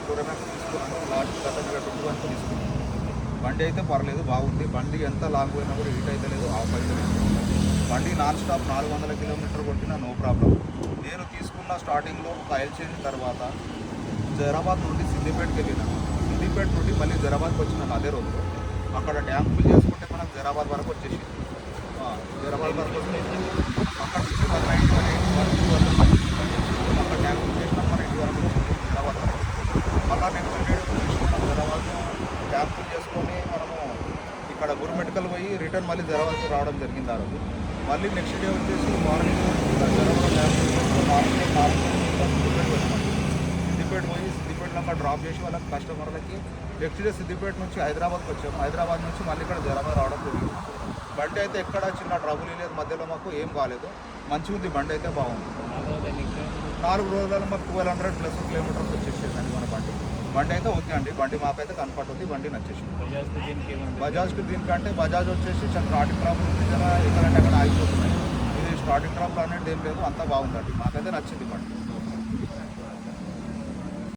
4MX తీసుకున్నాను. Last గతంగా 21 తీసుకున్నాను. బండి అయితే పర్లేదు, బాగుంది. బండి ఎంత లాంగ్ పోయినా కూడా హీట్ అయితే లేదు, ఆఫ్ అయితే లేదు. బండి నాన్ స్టాప్ 400 కిలోమీటర్ కొట్టినా నో ప్రాబ్లం. నేను తీసుకున్న స్టార్టింగ్లో ఒక ఆయిల్ చేంజ్ తర్వాత జైరాబాద్ నుండి సిద్దిపేటకి వెళ్ళినాను. సిద్దిపేట నుండి మళ్ళీ జైరాబాద్కి వచ్చినాను అదే రోజు. అక్కడ ట్యాంక్ ఫుల్ చేసుకుంటే మనం జైరాబాద్ వరకు వచ్చేసి జైరాబాద్ వరకు వస్తే అక్కడ నుంచి 190 వరకు అక్కడ ట్యాంక్ ఫుల్ చేసినాం. మన ఇంటి వరకు జైరాబాద్ వరకు మళ్ళీ next day Zaheerabad tank full చేసుకొని మనము ఇక్కడ గురుమెడికల్ పోయి రిటర్న్ మళ్ళీ జైరాబాద్కి రావడం జరిగింది ఆ రోజు. మళ్ళీ నెక్స్ట్ డే వచ్చేసి మార్నింగ్ జైరాబాద్ ట్యాంక్ ఫుల్ చేసుకొని సిద్దిపేట పోయి సిద్దిపేటలో అక్కడ డ్రాప్ చేసి వాళ్ళకి కస్టమర్లకి నెక్స్ట్ డే సిద్దిపేట నుంచి హైదరాబాద్కి వచ్చాము. హైదరాబాద్ నుంచి మళ్ళీ ఇక్కడ జైరాబాద్ రావడం జరిగింది. బండి అయితే ఎక్కడ చిన్న ట్రబుల్ లేదు, మధ్యలో మాకు ఏం కాలేదు, మంచిగా ఉంది. బండి అయితే బాగుంది. 4 రోజులలో మాకు 1200+ కిలోమీటర్స్ వచ్చేసేదండి మన బండి అయితే ఓకే అండి. బండి మాకైతే కంఫర్ట్ ఉంది, బండి నచ్చేసింది. బజాజ్కి దీనికంటే బజాజ్ వచ్చేసి చాలా స్టార్టింగ్ ట్రాబుల్ ఉంది కదా, ఎక్కడంటే అక్కడ ఆగిపోతున్నాయి. ఇది స్టార్టింగ్ ట్రాబుల్ అనేది ఏం లేదు, అంతా బాగుందండి. మాకైతే నచ్చింది బండి.